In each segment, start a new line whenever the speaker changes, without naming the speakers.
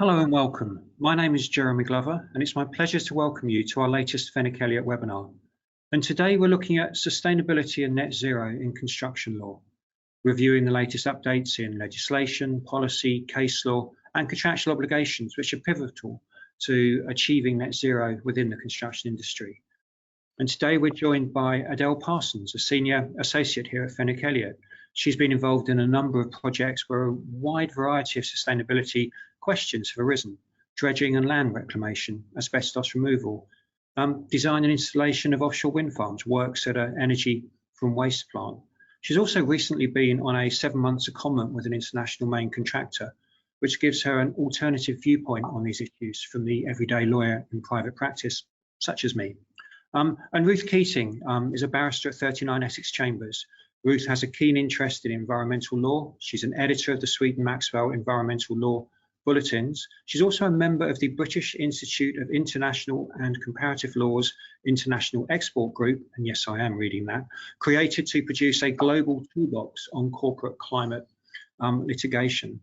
Hello and welcome. My name is Jeremy Glover and it's my pleasure to welcome you to our latest Fenwick Elliott webinar. And today we're looking at sustainability and net zero in construction law, reviewing the latest updates in legislation, policy, case law and contractual obligations which are pivotal to achieving net zero within the construction industry. And today we're joined by Adele Parsons, a senior associate here at Fenwick Elliott. She's been involved in a number of projects where a wide variety of sustainability questions have arisen: dredging and land reclamation, asbestos removal, design and installation of offshore wind farms, works at an energy from waste plant. She's also recently been on a 7-month secondment with an international main contractor, which gives her an alternative viewpoint on these issues from the everyday lawyer in private practice, such as me. And Ruth Keating is a barrister at 39 Essex Chambers. Ruth has a keen interest in environmental law. She's an editor of the Sweden Maxwell Environmental Law Bulletins. She's also a member of the British Institute of International and Comparative Law's International Export Group, and yes, I am reading that, created to produce a global toolbox on corporate climate litigation.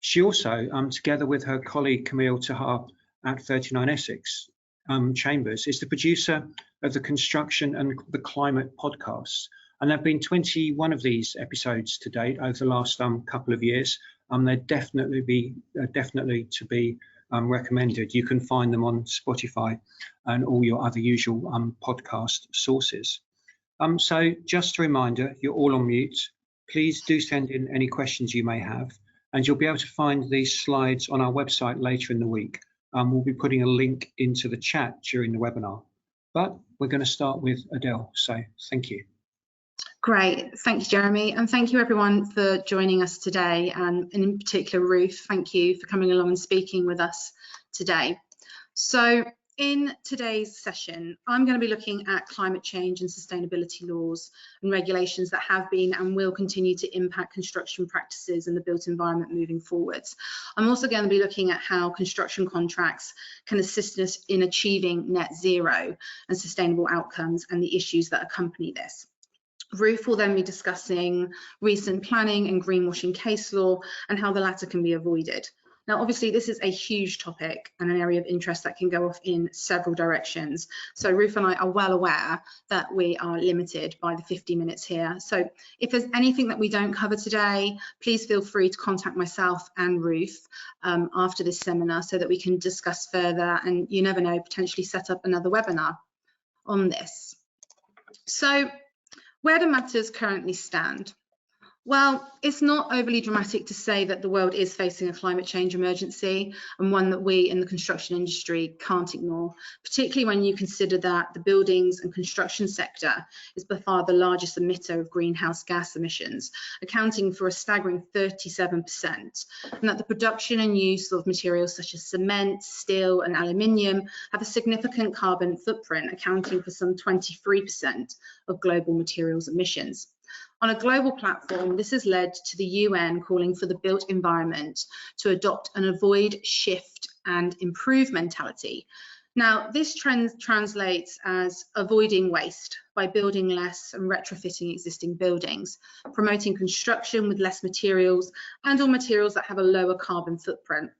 She also, together with her colleague Camille Tahar at 39 Essex Chambers, is the producer of the Construction and the Climate podcasts. And there have been 21 of these episodes to date over the last couple of years. They're definitely to be recommended. You can find them on Spotify and all your other usual podcast sources. So just a reminder, you're all on mute. Please do send in any questions you may have, and you'll be able to find these slides on our website later in the week. We'll be putting a link into the chat during the webinar. But we're going to start with Adele, so thank you.
Great, thank you, Jeremy, and thank you everyone for joining us today, and in particular Ruth, thank you for coming along and speaking with us today. So in today's session, I'm going to be looking at climate change and sustainability laws and regulations that have been and will continue to impact construction practices and the built environment moving forwards. I'm also going to be looking at how construction contracts can assist us in achieving net zero and sustainable outcomes and the issues that accompany this. Ruth will then be discussing recent planning and greenwashing case law and how the latter can be avoided. Now, obviously, this is a huge topic and an area of interest that can go off in several directions. So Ruth and I are well aware that we are limited by the 50 minutes here. So if there's anything that we don't cover today, please feel free to contact myself and Ruth after this seminar so that we can discuss further and, you never know, potentially set up another webinar on this. So where do matters currently stand? Well, it's not overly dramatic to say that the world is facing a climate change emergency, and one that we in the construction industry can't ignore, particularly when you consider that the buildings and construction sector is by far the largest emitter of greenhouse gas emissions, accounting for a staggering 37%, and that the production and use of materials such as cement, steel and aluminium have a significant carbon footprint, accounting for some 23% of global materials emissions. On a global platform, this has led to the UN calling for the built environment to adopt an avoid, shift and improve mentality. Now, this trend translates as avoiding waste by building less and retrofitting existing buildings, promoting construction with less materials and or materials that have a lower carbon footprint,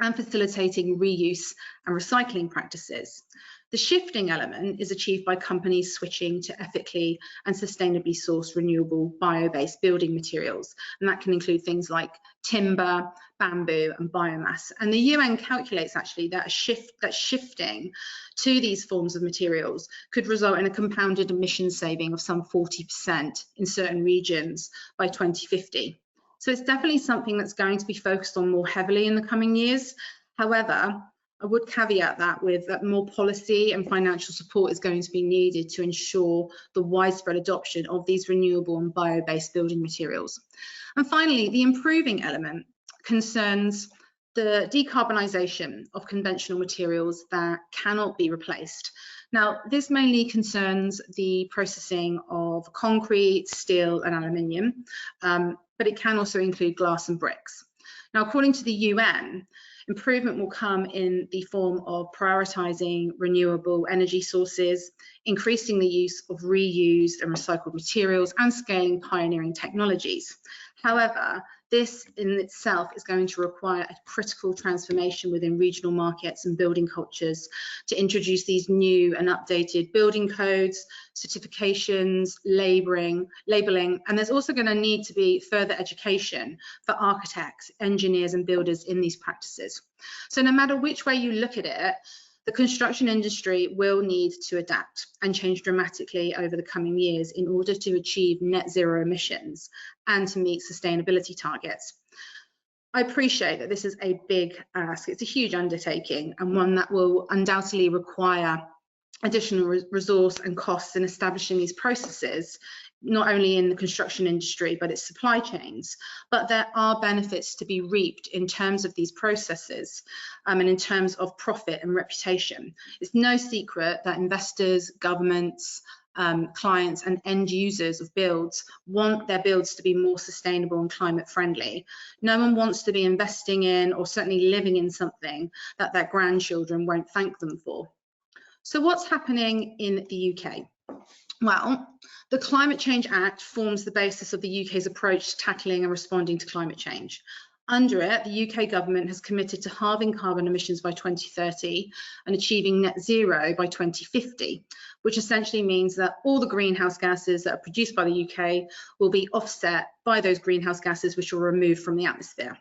and facilitating reuse and recycling practices. The shifting element is achieved by companies switching to ethically and sustainably sourced renewable bio-based building materials, and that can include things like timber, bamboo and biomass. And the UN calculates actually that shifting to these forms of materials could result in a compounded emission saving of some 40% in certain regions by 2050. So it's definitely something that's going to be focused on more heavily in the coming years. However, I would caveat that with that more policy and financial support is going to be needed to ensure the widespread adoption of these renewable and bio-based building materials. And finally, the improving element concerns the decarbonisation of conventional materials that cannot be replaced. Now, this mainly concerns the processing of concrete, steel and aluminium, but it can also include glass and bricks. Now, according to the UN, improvement will come in the form of prioritising renewable energy sources, increasing the use of reused and recycled materials, and scaling pioneering technologies. However, This in itself is going to require a critical transformation within regional markets and building cultures to introduce these new and updated building codes, certifications, labelling, and there's also going to need to be further education for architects, engineers and builders in these practices. So no matter which way you look at it, the construction industry will need to adapt and change dramatically over the coming years in order to achieve net zero emissions and to meet sustainability targets. I appreciate that this is a big ask. It's a huge undertaking and one that will undoubtedly require additional resource and costs in establishing these processes, not only in the construction industry, but its supply chains. But there are benefits to be reaped in terms of these processes and in terms of profit and reputation. It's no secret that investors, governments, clients and end users of builds want their builds to be more sustainable and climate friendly. No one wants to be investing in or certainly living in something that their grandchildren won't thank them for. So what's happening in the UK? Well, the Climate Change Act forms the basis of the UK's approach to tackling and responding to climate change. Under it, the UK government has committed to halving carbon emissions by 2030 and achieving net zero by 2050, which essentially means that all the greenhouse gases that are produced by the UK will be offset by those greenhouse gases which are removed from the atmosphere.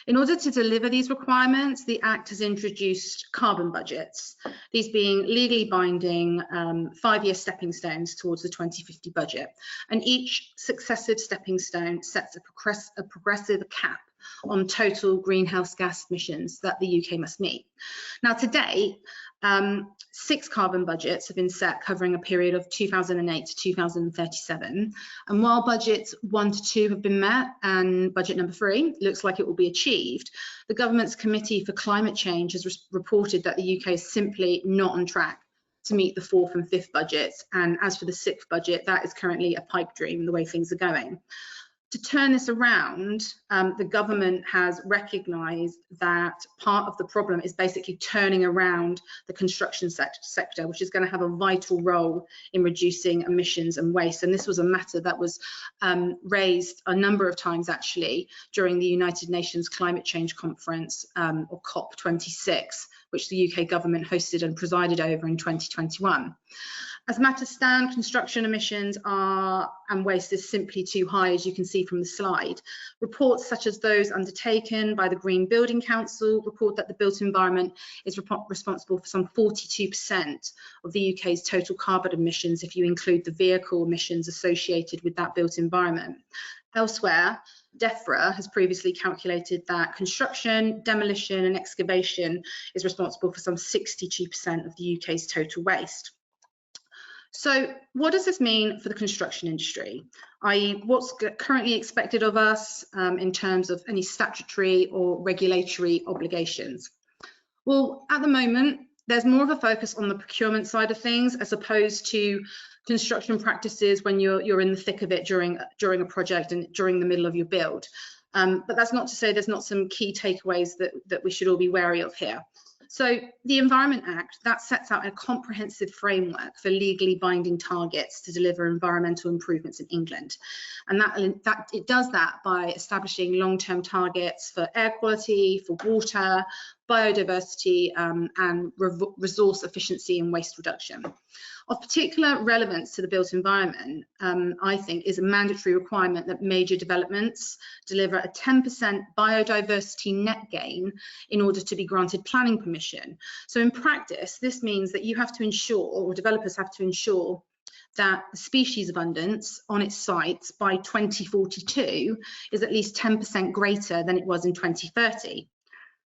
In order to deliver these requirements, the Act has introduced carbon budgets, these being legally binding 5-year stepping stones towards the 2050 budget. And each successive stepping stone sets a progressive cap on total greenhouse gas emissions that the UK must meet. Now, to date, 6 carbon budgets have been set covering a period of 2008 to 2037. And while budgets 1 to 2 have been met and budget number 3 looks like it will be achieved, the government's Committee for Climate Change has reported that the UK is simply not on track to meet the 4th and 5th budgets. And as for the 6th budget, that is currently a pipe dream the way things are going. To turn this around, the government has recognised that part of the problem is basically turning around the construction sector, which is going to have a vital role in reducing emissions and waste. And this was a matter that was raised a number of times actually during the United Nations Climate Change Conference, or COP26, which the UK government hosted and presided over in 2021. As matters stand, construction emissions and waste is simply too high, as you can see from the slide. Reports such as those undertaken by the Green Building Council report that the built environment is responsible for some 42% of the UK's total carbon emissions if you include the vehicle emissions associated with that built environment. Elsewhere, DEFRA has previously calculated that construction, demolition and excavation is responsible for some 62% of the UK's total waste. So what does this mean for the construction industry, i.e. what's currently expected of us in terms of any statutory or regulatory obligations? Well, at the moment, there's more of a focus on the procurement side of things as opposed to construction practices when you're in the thick of it during a project and during the middle of your build. But that's not to say there's not some key takeaways that we should all be wary of here. So the Environment Act, that sets out a comprehensive framework for legally binding targets to deliver environmental improvements in England. And that it does that by establishing long-term targets for air quality, for water, biodiversity, and resource efficiency and waste reduction. Of particular relevance to the built environment, I think, is a mandatory requirement that major developments deliver a 10% biodiversity net gain in order to be granted planning permission. So in practice, this means that you have to ensure, or developers have to ensure, that the species abundance on its sites by 2042 is at least 10% greater than it was in 2030.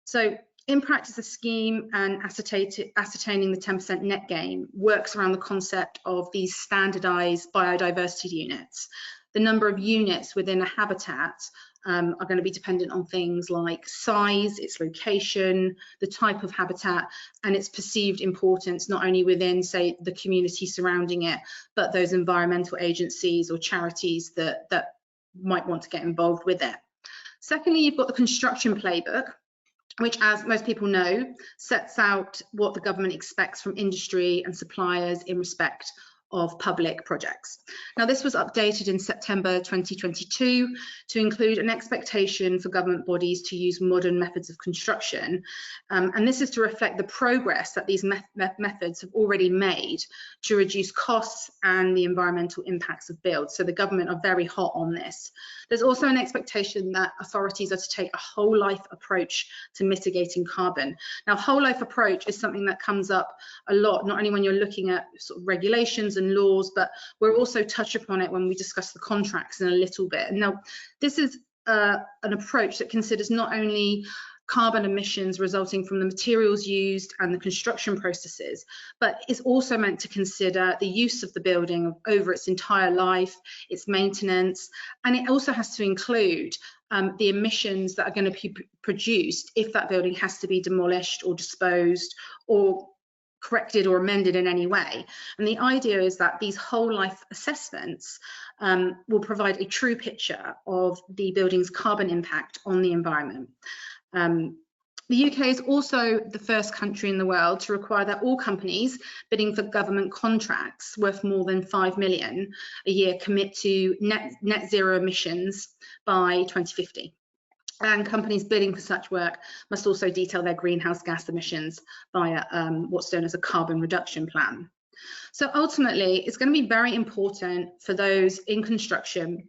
So in practice, the scheme and ascertaining the 10% net gain works around the concept of these standardised biodiversity units. The number of units within a habitat are going to be dependent on things like size, its location, the type of habitat, and its perceived importance, not only within, say, the community surrounding it, but those environmental agencies or charities that might want to get involved with it. Secondly, you've got the construction playbook, which, as most people know, sets out what the government expects from industry and suppliers in respect of public projects. Now, this was updated in September 2022 to include an expectation for government bodies to use modern methods of construction, and this is to reflect the progress that these methods have already made to reduce costs and the environmental impacts of builds. So the government are very hot on this. There's also an expectation that authorities are to take a whole life approach to mitigating carbon. Now, whole life approach is something that comes up a lot, not only when you're looking at sort of regulations and laws, but we'll also touch upon it when we discuss the contracts in a little bit. Now, this is an approach that considers not only carbon emissions resulting from the materials used and the construction processes, but is also meant to consider the use of the building over its entire life, its maintenance, and it also has to include the emissions that are going to be produced if that building has to be demolished or disposed or corrected or amended in any way. And the idea is that these whole life assessments will provide a true picture of the building's carbon impact on the environment. The UK is also the first country in the world to require that all companies bidding for government contracts worth more than 5 million a year commit to net zero emissions by 2050. And companies bidding for such work must also detail their greenhouse gas emissions via what's known as a carbon reduction plan. So ultimately, it's going to be very important for those in construction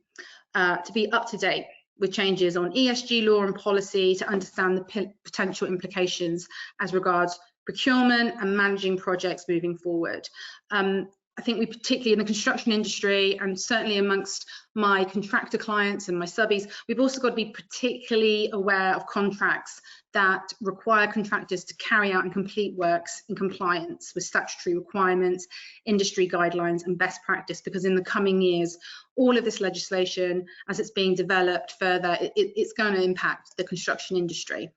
to be up to date with changes on ESG law and policy to understand the potential implications as regards procurement and managing projects moving forward. I think we particularly in the construction industry and certainly amongst my contractor clients and my subbies, we've also got to be particularly aware of contracts that require contractors to carry out and complete works in compliance with statutory requirements, industry guidelines and best practice, because in the coming years, all of this legislation, as it's being developed further, it's going to impact the construction industry.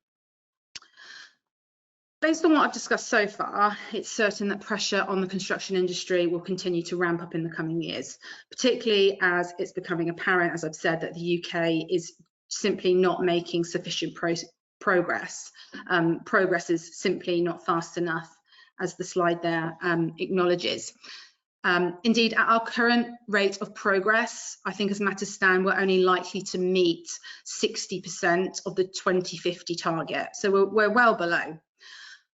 Based on what I've discussed so far, it's certain that pressure on the construction industry will continue to ramp up in the coming years, particularly as it's becoming apparent, as I've said, that the UK is simply not making sufficient progress. Progress is simply not fast enough, as the slide there acknowledges. Indeed, at our current rate of progress, I think as matters stand, we're only likely to meet 60% of the 2050 target. So we're well below.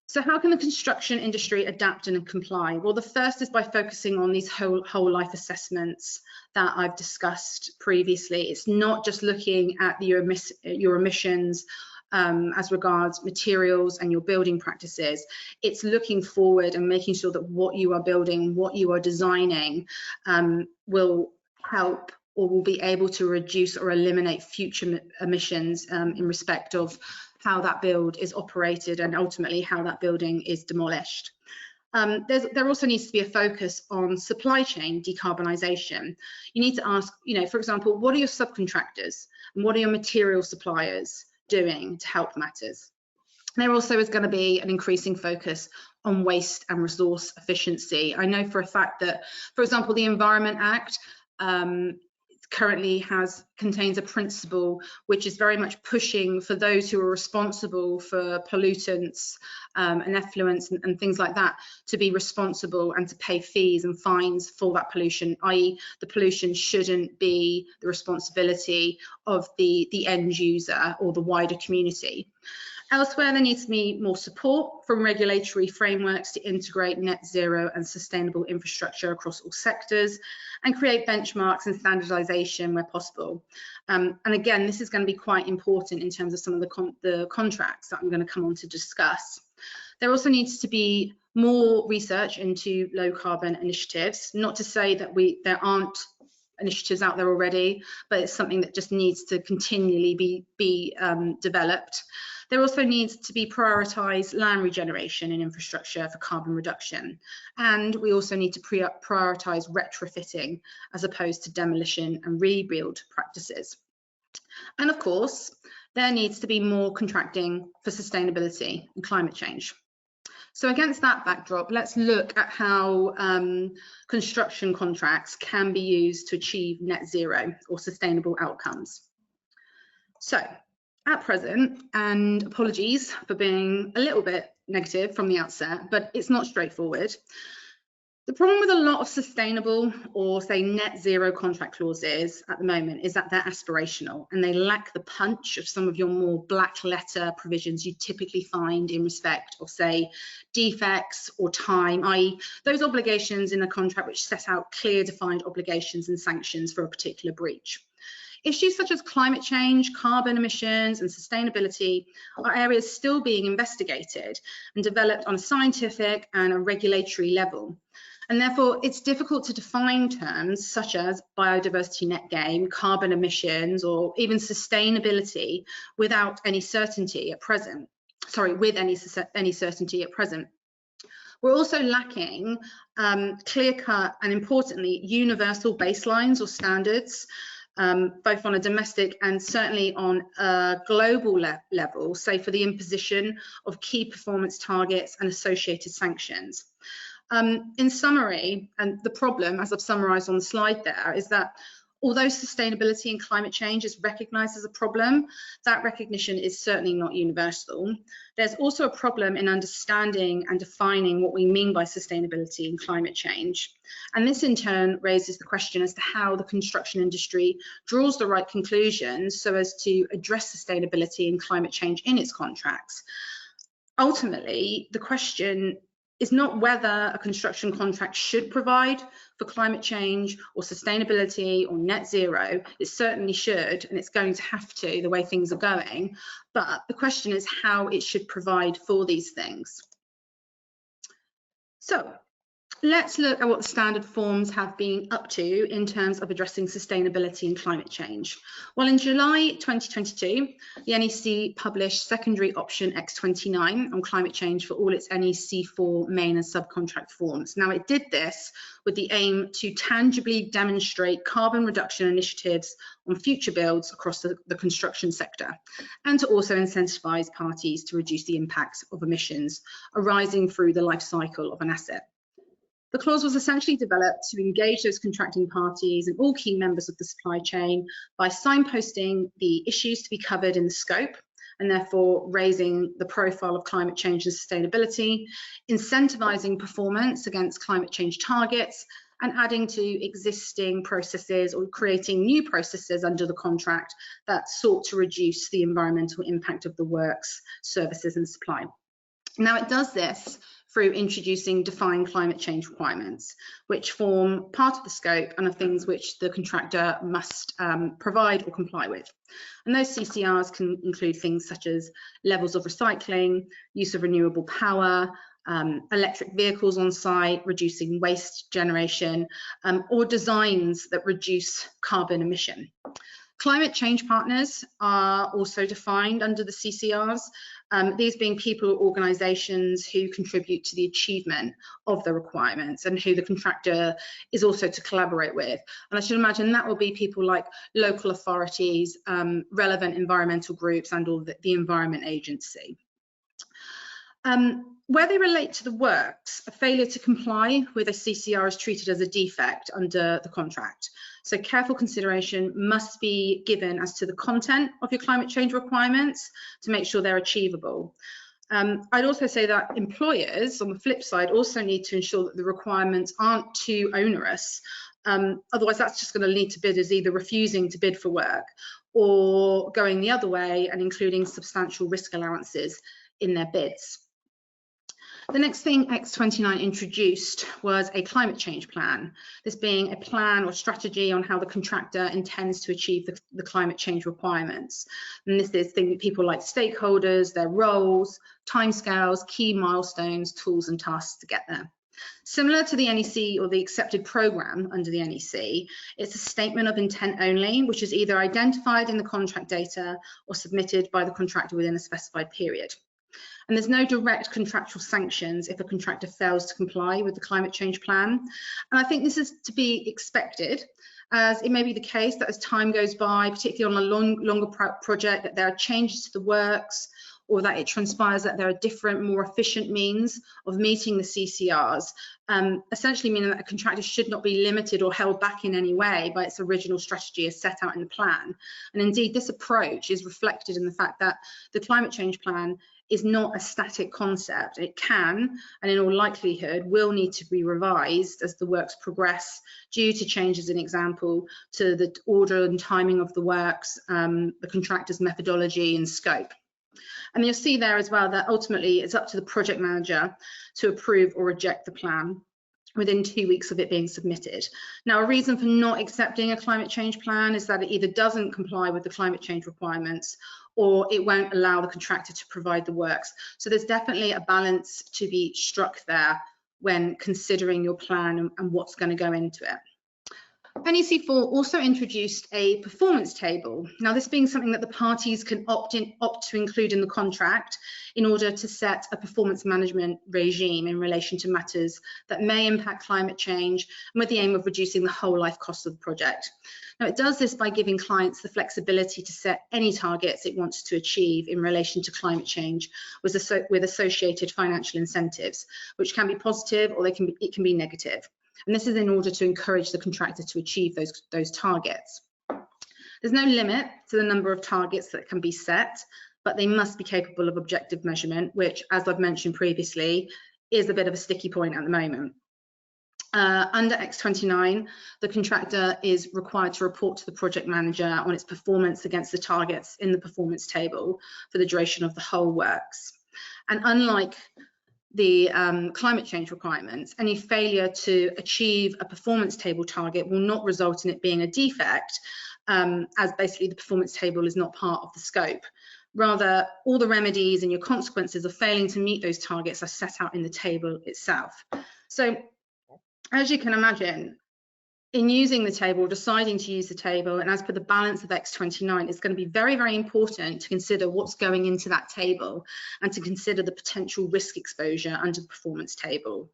So how can the construction industry adapt and comply? Well, the first is by focusing on these whole life assessments that I've discussed previously. It's not just looking at your emissions as regards materials and your building practices. It's looking forward and making sure that what you are building, what you are designing will help or will be able to reduce or eliminate future emissions in respect of how that build is operated and ultimately how that building is demolished. There also needs to be a focus on supply chain decarbonisation. You need to ask, for example, what are your subcontractors and what are your material suppliers doing to help matters? There also is going to be an increasing focus on waste and resource efficiency. I know for a fact that, for example, the Environment Act currently contains a principle which is very much pushing for those who are responsible for pollutants and effluents and things like that to be responsible and to pay fees and fines for that pollution, i.e. the pollution shouldn't be the responsibility of the end user or the wider community. Elsewhere, there needs to be more support from regulatory frameworks to integrate net zero and sustainable infrastructure across all sectors and create benchmarks and standardization where possible. And again, this is going to be quite important in terms of some of the contracts that I'm going to come on to discuss. There also needs to be more research into low carbon initiatives, not to say that there aren't initiatives out there already, but it's something that just needs to continually be developed. There also needs to be prioritised land regeneration and infrastructure for carbon reduction. And we also need to prioritise retrofitting as opposed to demolition and rebuild practices. And of course, there needs to be more contracting for sustainability and climate change. So against that backdrop, let's look at how construction contracts can be used to achieve net zero or sustainable outcomes. So at present, and apologies for being a little bit negative from the outset, but it's not straightforward. The problem with a lot of sustainable or say net zero contract clauses at the moment is that they're aspirational and they lack the punch of some of your more black letter provisions you typically find in respect of say defects or time, i.e. those obligations in a contract which set out clear defined obligations and sanctions for a particular breach. Issues such as climate change, carbon emissions and sustainability are areas still being investigated and developed on a scientific and a regulatory level. And therefore, it's difficult to define terms such as biodiversity net gain, carbon emissions, or even sustainability without any certainty at present. With any certainty at present. We're also lacking clear-cut and importantly, universal baselines or standards, both on a domestic and certainly on a global level, say for the imposition of key performance targets and associated sanctions. In summary, and the problem, as I've summarised on the slide there, is that although sustainability and climate change is recognised as a problem, that recognition is certainly not universal. There's also a problem in understanding and defining what we mean by sustainability and climate change. And this in turn raises the question as to how the construction industry draws the right conclusions so as to address sustainability and climate change in its contracts. Ultimately, the question is not whether a construction contract should provide for climate change or sustainability or net zero. It certainly should, and it's going to have to, the way things are going. But the question is how it should provide for these things. So let's look at what the standard forms have been up to in terms of addressing sustainability and climate change. Well, in July 2022, the NEC published Secondary Option X29 on climate change for all its NEC4 main and subcontract forms. Now, it did this with the aim to tangibly demonstrate carbon reduction initiatives on future builds across the construction sector, and to also incentivise parties to reduce the impacts of emissions arising through the life cycle of an asset. The clause was essentially developed to engage those contracting parties and all key members of the supply chain by signposting the issues to be covered in the scope and therefore raising the profile of climate change and sustainability, incentivising performance against climate change targets, and adding to existing processes or creating new processes under the contract that sought to reduce the environmental impact of the works, services and supply. Now, it does this through introducing defined climate change requirements, which form part of the scope and are things which the contractor must provide or comply with. And those CCRs can include things such as levels of recycling, use of renewable power, electric vehicles on site, reducing waste generation, or designs that reduce carbon emission. Climate change partners are also defined under the CCRs, these being people or organisations who contribute to the achievement of the requirements and who the contractor is also to collaborate with. And I should imagine that will be people like local authorities, relevant environmental groups and all the Environment Agency. Where they relate to the works, a failure to comply with a CCR is treated as a defect under the contract. So careful consideration must be given as to the content of your climate change requirements to make sure they're achievable. I'd also say that employers, on the flip side, also need to ensure that the requirements aren't too onerous. Otherwise, that's just going to lead to bidders either refusing to bid for work or going the other way and including substantial risk allowances in their bids. The next thing X29 introduced was a climate change plan, this being a plan or strategy on how the contractor intends to achieve the climate change requirements. And this is things people like stakeholders, their roles, timescales, key milestones, tools and tasks to get there. Similar to the NEC or the accepted programme under the NEC, it's a statement of intent only, which is either identified in the contract data or submitted by the contractor within a specified period. And there's no direct contractual sanctions if a contractor fails to comply with the climate change plan. And I think this is to be expected, as it may be the case that as time goes by, particularly on a longer project, that there are changes to the works, or that it transpires that there are different, more efficient means of meeting the CCRs, essentially meaning that a contractor should not be limited or held back in any way by its original strategy as set out in the plan. And indeed, this approach is reflected in the fact that the climate change plan is not a static concept. It can, and in all likelihood, will need to be revised as the works progress due to changes, in example, to the order and timing of the works, the contractor's methodology and scope. And you'll see there as well that ultimately it's up to the project manager to approve or reject the plan within 2 weeks of it being submitted. Now, a reason for not accepting a climate change plan is that it either doesn't comply with the climate change requirements or it won't allow the contractor to provide the works. So there's definitely a balance to be struck there when considering your plan and what's going to go into it. NEC4 also introduced a performance table. Now, this being something that the parties can opt to include in the contract in order to set a performance management regime in relation to matters that may impact climate change, and with the aim of reducing the whole life cost of the project. Now, it does this by giving clients the flexibility to set any targets it wants to achieve in relation to climate change with associated financial incentives, which can be positive or it can be negative. And this is in order to encourage the contractor to achieve those targets. There's no limit to the number of targets that can be set, but they must be capable of objective measurement, which, as I've mentioned previously, is a bit of a sticky point at the moment. Under X29, the contractor is required to report to the project manager on its performance against the targets in the performance table for the duration of the whole works. And unlike the climate change requirements, any failure to achieve a performance table target will not result in it being a defect, as basically the performance table is not part of the scope. Rather, all the remedies and your consequences of failing to meet those targets are set out in the table itself. So, as you can imagine, in using the table, deciding to use the table, and as per the balance of X29, it's going to be very, very important to consider what's going into that table and to consider the potential risk exposure under the performance table.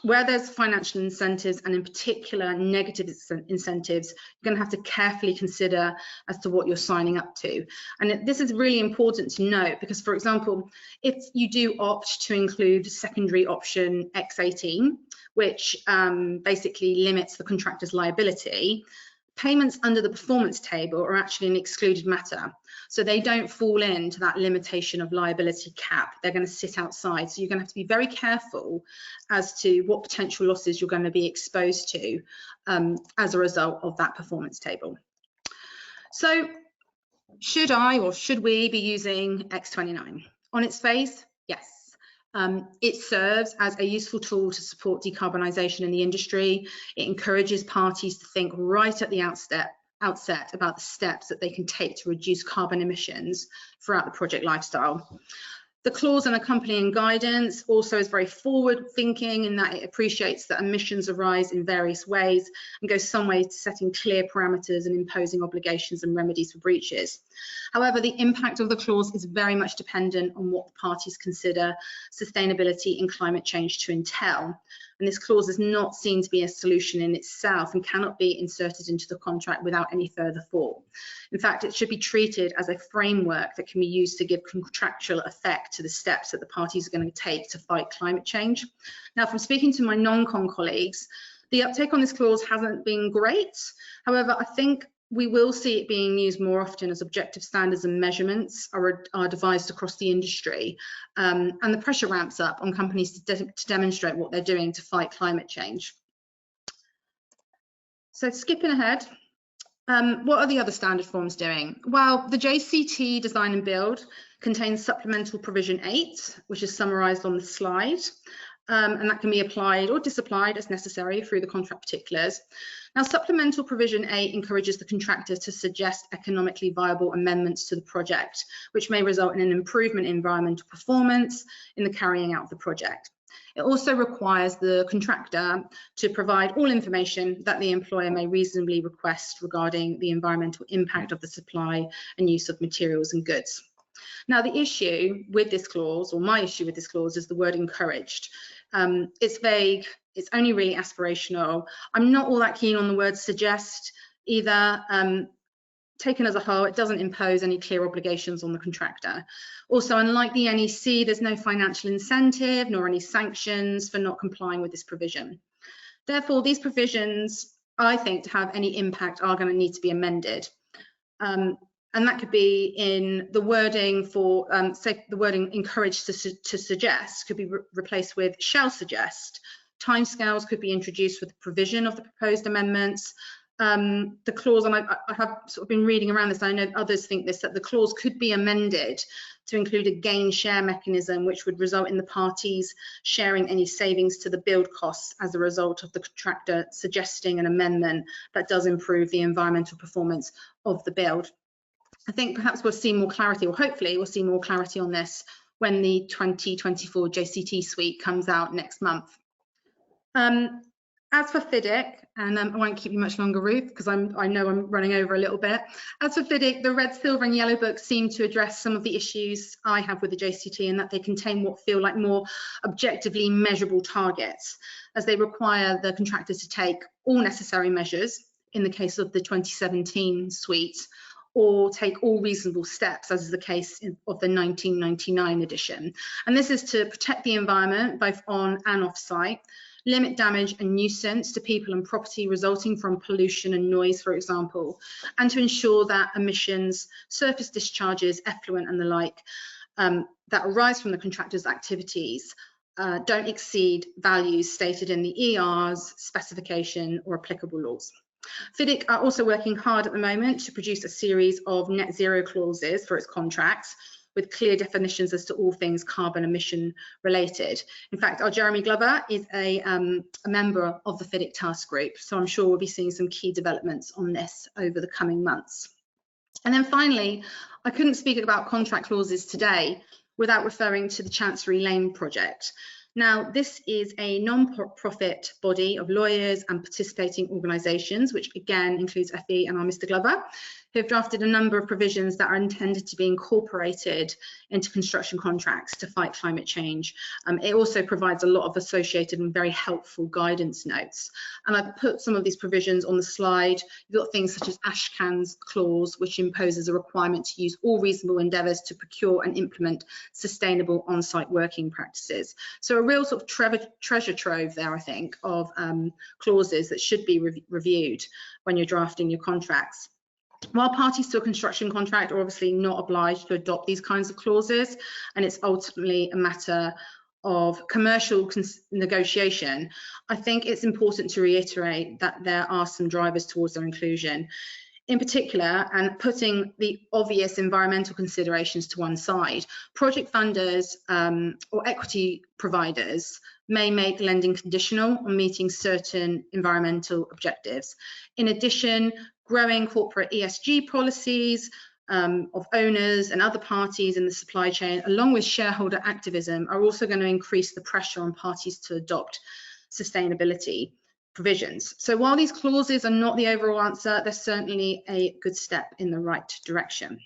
Where there's financial incentives, and in particular negative incentives, you're going to have to carefully consider as to what you're signing up to. And this is really important to note because, for example, if you do opt to include secondary option X18, which basically limits the contractor's liability, payments under the performance table are actually an excluded matter. So they don't fall into that limitation of liability cap. They're going to sit outside. So you're going to have to be very careful as to what potential losses you're going to be exposed to as a result of that performance table. So should I or should we be using X29? On its face, yes. It serves as a useful tool to support decarbonisation in the industry. It encourages parties to think right at the outset about the steps that they can take to reduce carbon emissions throughout the project lifestyle. The clause and accompanying guidance also is very forward-thinking in that it appreciates that emissions arise in various ways and goes some way to setting clear parameters and imposing obligations and remedies for breaches. However, the impact of the clause is very much dependent on what the parties consider sustainability and climate change to entail. And this clause is not seen to be a solution in itself and cannot be inserted into the contract without any further thought. In fact, it should be treated as a framework that can be used to give contractual effect to the steps that the parties are going to take to fight climate change. Now, from speaking to my non-con colleagues, the uptake on this clause hasn't been great. However, I think we will see it being used more often as objective standards and measurements are devised across the industry, and the pressure ramps up on companies to demonstrate what they're doing to fight climate change. So skipping ahead, what are the other standard forms doing? Well, the JCT Design and Build contains supplemental provision 8, which is summarised on the slide. And that can be applied or disapplied as necessary through the contract particulars. Now, supplemental provision 8 encourages the contractor to suggest economically viable amendments to the project, which may result in an improvement in environmental performance in the carrying out of the project. It also requires the contractor to provide all information that the employer may reasonably request regarding the environmental impact of the supply and use of materials and goods. Now, the issue with this clause, or my issue with this clause, is the word encouraged. It's vague, it's only really aspirational. I'm not all that keen on the word suggest either. Taken as a whole, it doesn't impose any clear obligations on the contractor. Also, unlike the NEC, there's no financial incentive nor any sanctions for not complying with this provision. Therefore, these provisions, I think, to have any impact are going to need to be amended. And that could be in the wording for, say, the wording encouraged to suggest could be replaced with shall suggest. Timescales could be introduced with the provision of the proposed amendments. The clause, and I have sort of been reading around this, I know others think this, that the clause could be amended to include a gain share mechanism, which would result in the parties sharing any savings to the build costs as a result of the contractor suggesting an amendment that does improve the environmental performance of the build. I think perhaps we'll see more clarity, or hopefully we'll see more clarity on this when the 2024 JCT suite comes out next month. As for FIDIC, and I won't keep you much longer, Ruth, because I know I'm running over a little bit. As for FIDIC, the red, silver and yellow books seem to address some of the issues I have with the JCT, in that they contain what feel like more objectively measurable targets, as they require the contractor to take all necessary measures in the case of the 2017 suite, or take all reasonable steps, as is the case of the 1999 edition. And this is to protect the environment, both on and off site, limit damage and nuisance to people and property resulting from pollution and noise, for example, and to ensure that emissions, surface discharges, effluent and the like that arise from the contractor's activities don't exceed values stated in the ER's specification or applicable laws. FIDIC are also working hard at the moment to produce a series of net zero clauses for its contracts, with clear definitions as to all things carbon emission related. In fact, our Jeremy Glover is a member of the FIDIC task group, so I'm sure we'll be seeing some key developments on this over the coming months. And then finally, I couldn't speak about contract clauses today without referring to the Chancery Lane project. Now, this is a non-profit body of lawyers and participating organisations, which again includes FE and our Mr Glover, who have drafted a number of provisions that are intended to be incorporated into construction contracts to fight climate change. It also provides a lot of associated and very helpful guidance notes. And I've put some of these provisions on the slide. You've got things such as Ashcan's clause, which imposes a requirement to use all reasonable endeavours to procure and implement sustainable on-site working practices. So a real sort of treasure trove there, I think, of clauses that should be reviewed when you're drafting your contracts. While parties to a construction contract are obviously not obliged to adopt these kinds of clauses, and it's ultimately a matter of commercial negotiation, I think it's important to reiterate that there are some drivers towards their inclusion. In particular, and putting the obvious environmental considerations to one side, project funders or equity providers may make lending conditional on meeting certain environmental objectives. In addition, growing corporate ESG policies of owners and other parties in the supply chain, along with shareholder activism, are also going to increase the pressure on parties to adopt sustainability provisions. So while these clauses are not the overall answer, they're certainly a good step in the right direction.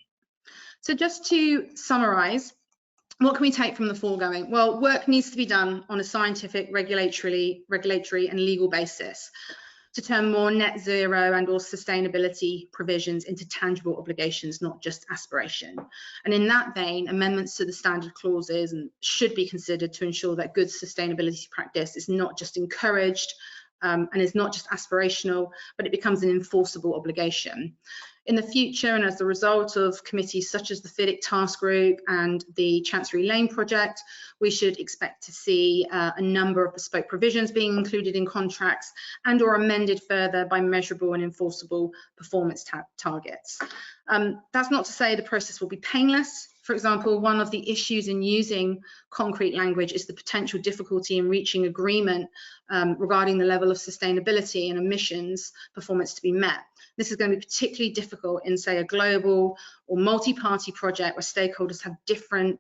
So just to summarise, what can we take from the foregoing? Well, work needs to be done on a scientific, regulatory and legal basis to turn more net zero and or sustainability provisions into tangible obligations, not just aspiration. And in that vein, amendments to the standard clauses should be considered to ensure that good sustainability practice is not just encouraged and is not just aspirational, but it becomes an enforceable obligation. In the future, and as a result of committees such as the FIDIC task group and the Chancery Lane project, we should expect to see a number of bespoke provisions being included in contracts and or amended further by measurable and enforceable performance targets. That's not to say the process will be painless. For example, one of the issues in using concrete language is the potential difficulty in reaching agreement regarding the level of sustainability and emissions performance to be met. This is going to be particularly difficult in, say, a global or multi-party project where stakeholders have different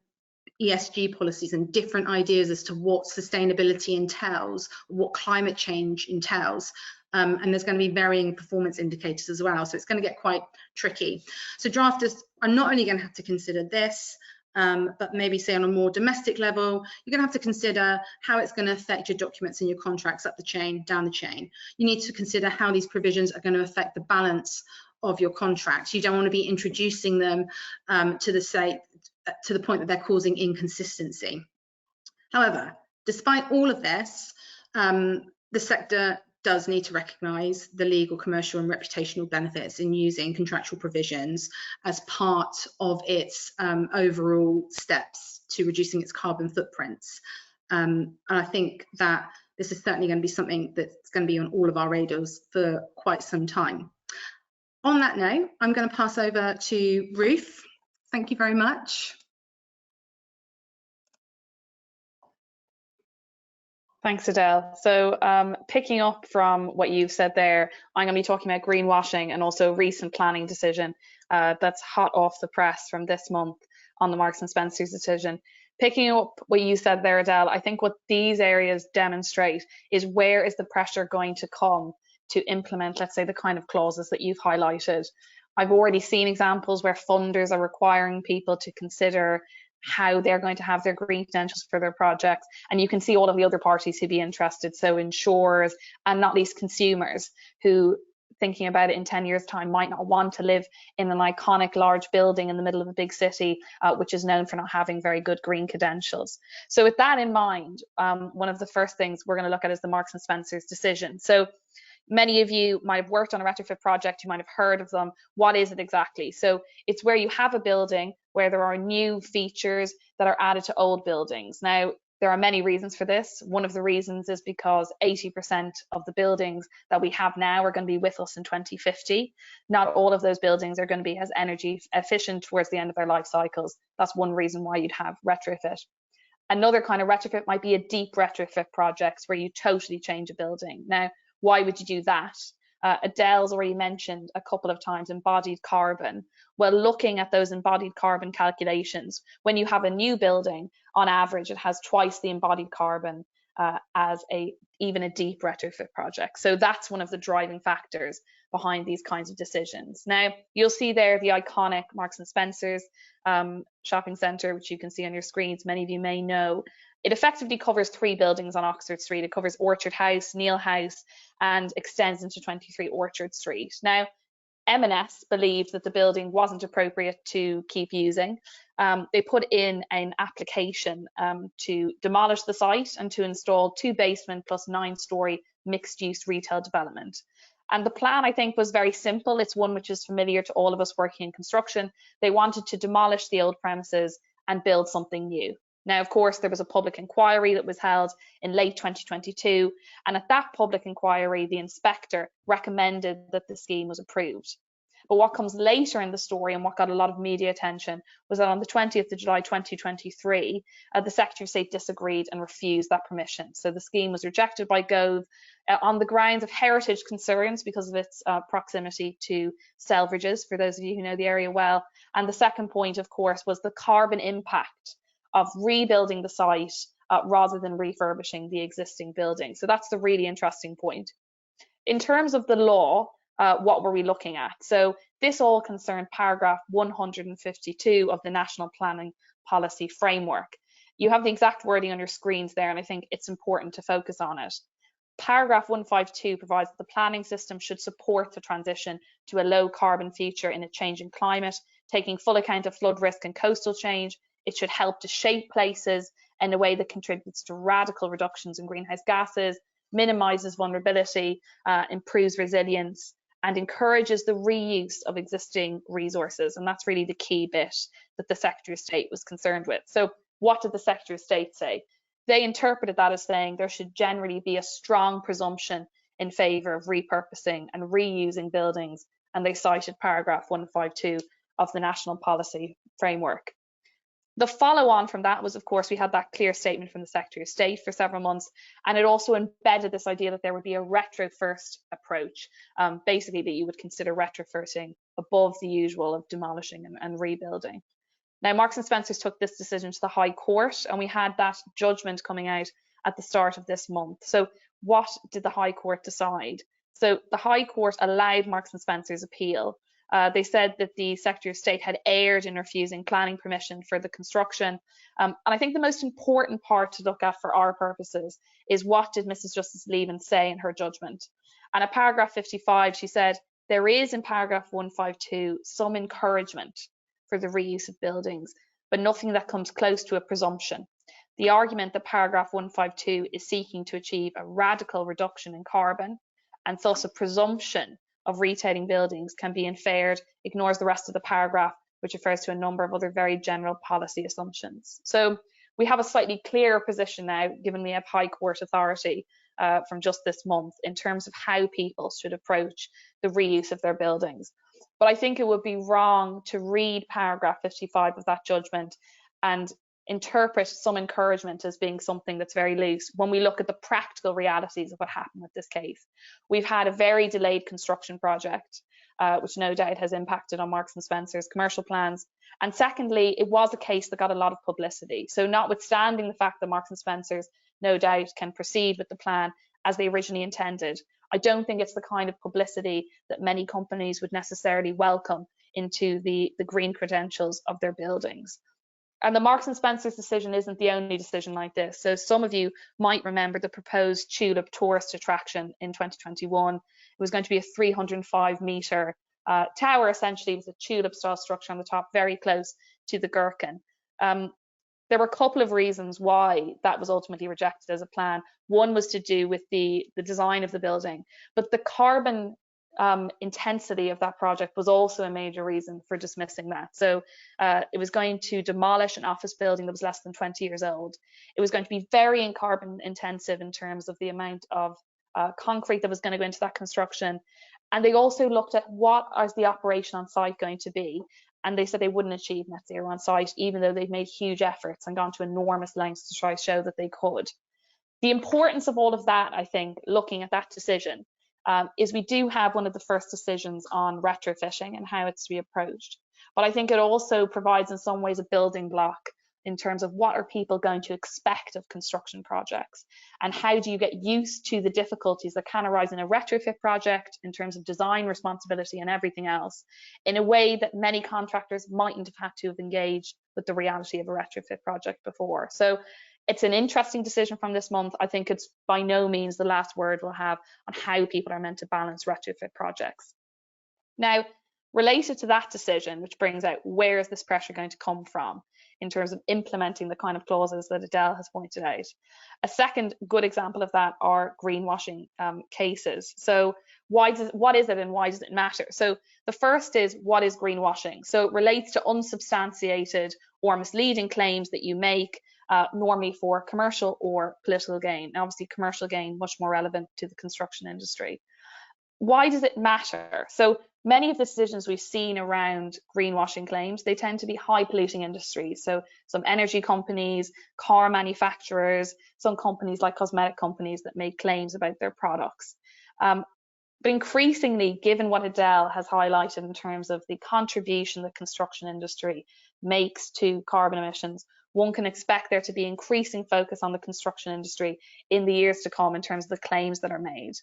ESG policies and different ideas as to what sustainability entails, what climate change entails. And there's going to be varying performance indicators as well. So it's going to get quite tricky. So drafters are not only going to have to consider this, but maybe say on a more domestic level, you're going to have to consider how it's going to affect your documents and your contracts up the chain, down the chain. You need to consider how these provisions are going to affect the balance of your contracts. You don't want to be introducing them to the point that they're causing inconsistency. However, despite all of this, the sector does need to recognise the legal, commercial and reputational benefits in using contractual provisions as part of its overall steps to reducing its carbon footprints. And I think that this is certainly going to be something that's going to be on all of our radars for quite some time. On that note, I'm going to pass over to Ruth. Thank you very much.
Thanks, Adele. So picking up from what you've said there, I'm going to be talking about greenwashing and also a recent planning decision that's hot off the press from this month on the Marks and Spencer's decision. Picking up what you said there, Adele, I think what these areas demonstrate is where is the pressure going to come to implement, let's say, the kind of clauses that you've highlighted. I've already seen examples where funders are requiring people to consider how they're going to have their green credentials for their projects. And you can see all of the other parties who'd be interested. So insurers and not least consumers who, thinking about it in 10 years time, might not want to live in an iconic large building in the middle of a big city, which is known for not having very good green credentials. So with that in mind, one of the first things we're going to look at is the Marks and Spencer's decision. So many of you might have worked on a retrofit project, you might have heard of them. What is it exactly? So it's where you have a building where there are new features that are added to old buildings. Now, there are many reasons for this. One of the reasons is because 80% of the buildings that we have now are going to be with us in 2050. Not all of those buildings are going to be as energy efficient towards the end of their life cycles. That's one reason why you'd have retrofit. Another kind of retrofit might be a deep retrofit projects where you totally change a building. Now, why would you do that? Adele's already mentioned a couple of times embodied carbon. Well, looking at those embodied carbon calculations, when you have a new building, on average, it has twice the embodied carbon as even a deep retrofit project. So that's one of the driving factors behind these kinds of decisions. Now, you'll see there the iconic Marks and Spencer's shopping centre, which you can see on your screens. Many of you may know. It effectively covers 3 buildings on Oxford Street. It covers Orchard House, Neil House, and extends into 23 Orchard Street. Now, M&S believed that the building wasn't appropriate to keep using. They put in an application to demolish the site and to install 2 basement plus 9-storey mixed-use retail development. And the plan, I think, was very simple. It's one which is familiar to all of us working in construction. They wanted to demolish the old premises and build something new. Now, of course, there was a public inquiry that was held in late 2022, and at that public inquiry, the inspector recommended that the scheme was approved. But what comes later in the story and what got a lot of media attention was that on the 20th of July 2023, the Secretary of State disagreed and refused that permission. So the scheme was rejected by Gove on the grounds of heritage concerns because of its proximity to Selfridges, for those of you who know the area well. And the second point, of course, was the carbon impact of rebuilding the site rather than refurbishing the existing building. So that's the really interesting point. In terms of the law, what were we looking at? So this all concerned paragraph 152 of the National Planning Policy Framework. You have the exact wording on your screens there, and I think it's important to focus on it. Paragraph 152 provides that the planning system should support the transition to a low carbon future in a changing climate, taking full account of flood risk and coastal change. It should help to shape places in a way that contributes to radical reductions in greenhouse gases, minimises vulnerability, improves resilience, and encourages the reuse of existing resources. And that's really the key bit that the Secretary of State was concerned with. So what did the Secretary of State say? They interpreted that as saying there should generally be a strong presumption in favour of repurposing and reusing buildings, and they cited paragraph 152 of the National Policy Framework. The follow-on from that was, of course, we had that clear statement from the Secretary of State for several months, and it also embedded this idea that there would be a retro-first approach, basically that you would consider retrofitting above the usual of demolishing and rebuilding. Now, Marks and Spencer's took this decision to the High Court, and we had that judgment coming out at the start of this month. So what did the High Court decide? So the High Court allowed Marks and Spencer's appeal. They said that the Secretary of State had erred in refusing planning permission for the construction. And I think the most important part to look at for our purposes is what did Mrs. Justice Leven say in her judgment. And at paragraph 55, she said, there is in paragraph 152 some encouragement for the reuse of buildings, but nothing that comes close to a presumption. The argument that paragraph 152 is seeking to achieve a radical reduction in carbon and thus a presumption of retailing buildings can be inferred, ignores the rest of the paragraph, which refers to a number of other very general policy assumptions. So we have a slightly clearer position now, given we have High Court authority from just this month in terms of how people should approach the reuse of their buildings. But I think it would be wrong to read paragraph 55 of that judgment and interpret some encouragement as being something that's very loose when we look at the practical realities of what happened with this case. We've had a very delayed construction project, which no doubt has impacted on Marks and Spencer's commercial plans. And secondly, it was a case that got a lot of publicity. So notwithstanding the fact that Marks and Spencer's no doubt can proceed with the plan as they originally intended, I don't think it's the kind of publicity that many companies would necessarily welcome into the green credentials of their buildings. And the Marks and Spencer's decision isn't the only decision like this. So some of you might remember the proposed Tulip tourist attraction in 2021. It was going to be a 305-metre tower, essentially, with a tulip-style structure on the top, very close to the Gherkin. There were a couple of reasons why that was ultimately rejected as a plan. One was to do with the design of the building, but the carbon intensity of that project was also a major reason for dismissing that. So it was going to demolish an office building that was less than 20 years old. It was going to be very carbon intensive in terms of the amount of concrete that was going to go into that construction. And they also looked at what is the operation on site going to be. And they said they wouldn't achieve net zero on site, even though they've made huge efforts and gone to enormous lengths to try to show that they could. The importance of all of that, I think, looking at that decision, is we do have one of the first decisions on retrofitting and how it's to be approached. But I think it also provides in some ways a building block in terms of what are people going to expect of construction projects, and how do you get used to the difficulties that can arise in a retrofit project in terms of design responsibility and everything else, in a way that many contractors mightn't have had to have engaged with the reality of a retrofit project before. So it's an interesting decision from this month. I think it's by no means the last word we'll have on how people are meant to balance retrofit projects. Now, related to that decision, which brings out where is this pressure going to come from in terms of implementing the kind of clauses that Adele has pointed out. A second good example of that are greenwashing cases. So what is it and why does it matter? So the first is, what is greenwashing? So it relates to unsubstantiated or misleading claims that you make, normally for commercial or political gain. Now, obviously, commercial gain much more relevant to the construction industry. Why does it matter? So many of the decisions we've seen around greenwashing claims, they tend to be high polluting industries. So some energy companies, car manufacturers, some companies like cosmetic companies that make claims about their products. But increasingly, given what Adele has highlighted in terms of the contribution the construction industry makes to carbon emissions, one can expect there to be increasing focus on the construction industry in the years to come in terms of the claims that are made.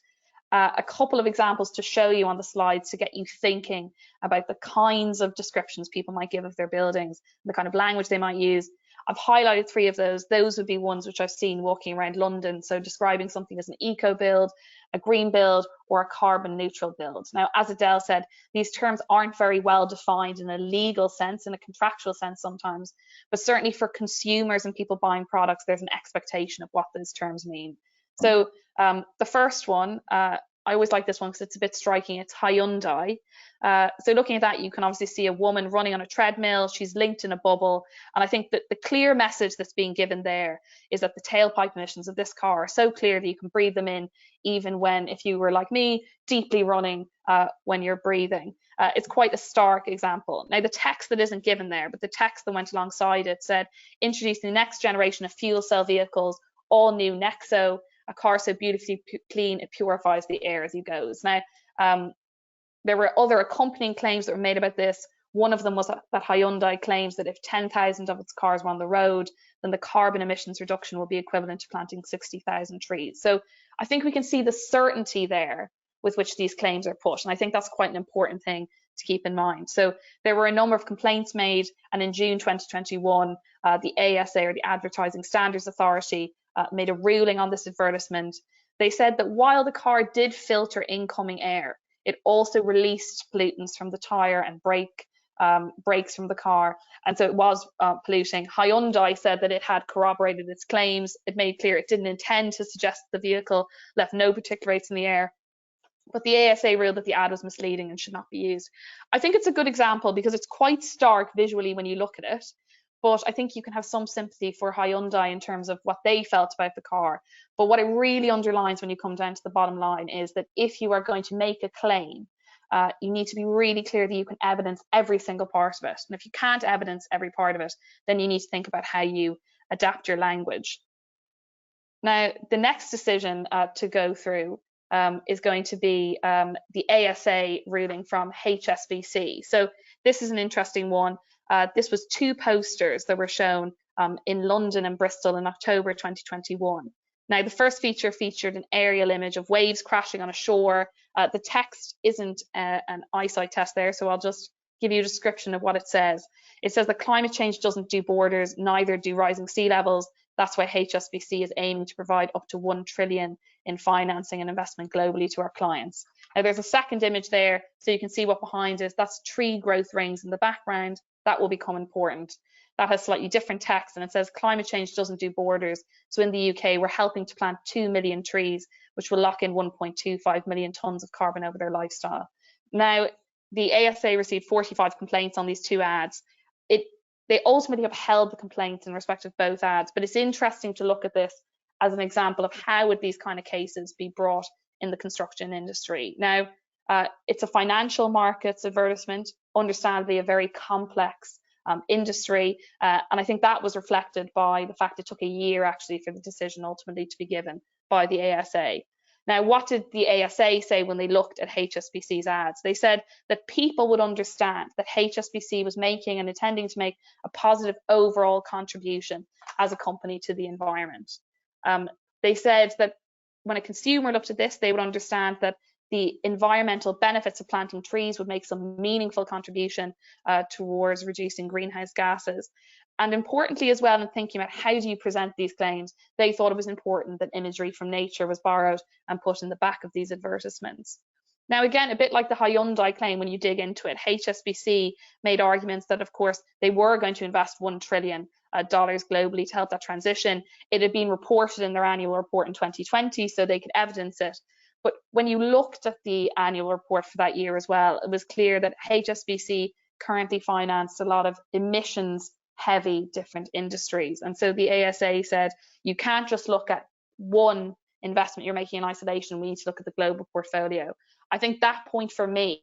A couple of examples to show you on the slides to get you thinking about the kinds of descriptions people might give of their buildings, the kind of language they might use. I've highlighted three of those. Those would be ones which I've seen walking around London. So describing something as an eco build, a green build, or a carbon neutral build. Now, as Adele said, these terms aren't very well defined in a legal sense, in a contractual sense sometimes, but certainly for consumers and people buying products, there's an expectation of what those terms mean. So the first one, I always like this one because it's a bit striking. It's Hyundai. So looking at that, you can obviously see a woman running on a treadmill. She's linked in a bubble. And I think that the clear message that's being given there is that the tailpipe emissions of this car are so clear that you can breathe them in, even when, if you were like me, deeply running when you're breathing. It's quite a stark example. Now, the text that isn't given there, but the text that went alongside it said, introducing the next generation of fuel cell vehicles, all new NetZero, a car so beautifully clean it purifies the air as it goes. Now, there were other accompanying claims that were made about this. One of them was that Hyundai claims that if 10,000 of its cars were on the road, then the carbon emissions reduction will be equivalent to planting 60,000 trees. So I think we can see the certainty there with which these claims are put. And I think that's quite an important thing to keep in mind. So there were a number of complaints made, and in June 2021, the ASA, or the Advertising Standards Authority, made a ruling on this advertisement. They said that while the car did filter incoming air, it also released pollutants from the tyre and brakes from the car, and so it was polluting. Hyundai said that it had corroborated its claims. It made clear it didn't intend to suggest the vehicle left no particulates in the air. but the ASA ruled that the ad was misleading and should not be used. I think it's a good example because it's quite stark visually when you look at it, but I think you can have some sympathy for Hyundai in terms of what they felt about the car. But what it really underlines when you come down to the bottom line is that if you are going to make a claim, you need to be really clear that you can evidence every single part of it. And if you can't evidence every part of it, then you need to think about how you adapt your language. Now, the next decision to go through is going to be the ASA ruling from HSBC. So this is an interesting one. This was 2 posters that were shown in London and Bristol in October 2021. Now, the first feature featured an aerial image of waves crashing on a shore. The text isn't an eyesight test there, so I'll just give you a description of what it says. It says that climate change doesn't do borders, neither do rising sea levels. That's why HSBC is aiming to provide up to 1 trillion in financing and investment globally to our clients. Now, there's a second image there, so you can see what behind is. That's tree growth rings in the background. That will become important. That has slightly different text, and it says climate change doesn't do borders. So in the UK, we're helping to plant 2 million trees, which will lock in 1.25 million tonnes of carbon over their lifestyle. Now, the ASA received 45 complaints on these 2 ads. They ultimately upheld the complaints in respect of both ads, but it's interesting to look at this as an example of how would these kind of cases be brought in the construction industry. Now, it's a financial markets advertisement, understandably a very complex industry, and I think that was reflected by the fact it took a year actually for the decision ultimately to be given by the ASA. Now, what did the ASA say when they looked at HSBC's ads? They said that people would understand that HSBC was making and intending to make a positive overall contribution as a company to the environment. They said that when a consumer looked at this, they would understand that the environmental benefits of planting trees would make some meaningful contribution towards reducing greenhouse gases. And importantly as well, in thinking about how do you present these claims, they thought it was important that imagery from nature was borrowed and put in the back of these advertisements. Now, again, a bit like the Hyundai claim, when you dig into it, HSBC made arguments that, of course, they were going to invest $1 trillion globally to help that transition. It had been reported in their annual report in 2020, so they could evidence it. But when you looked at the annual report for that year as well, it was clear that HSBC currently financed a lot of emissions heavy different industries. And so the ASA said, you can't just look at one investment you're making in isolation, we need to look at the global portfolio. I think that point for me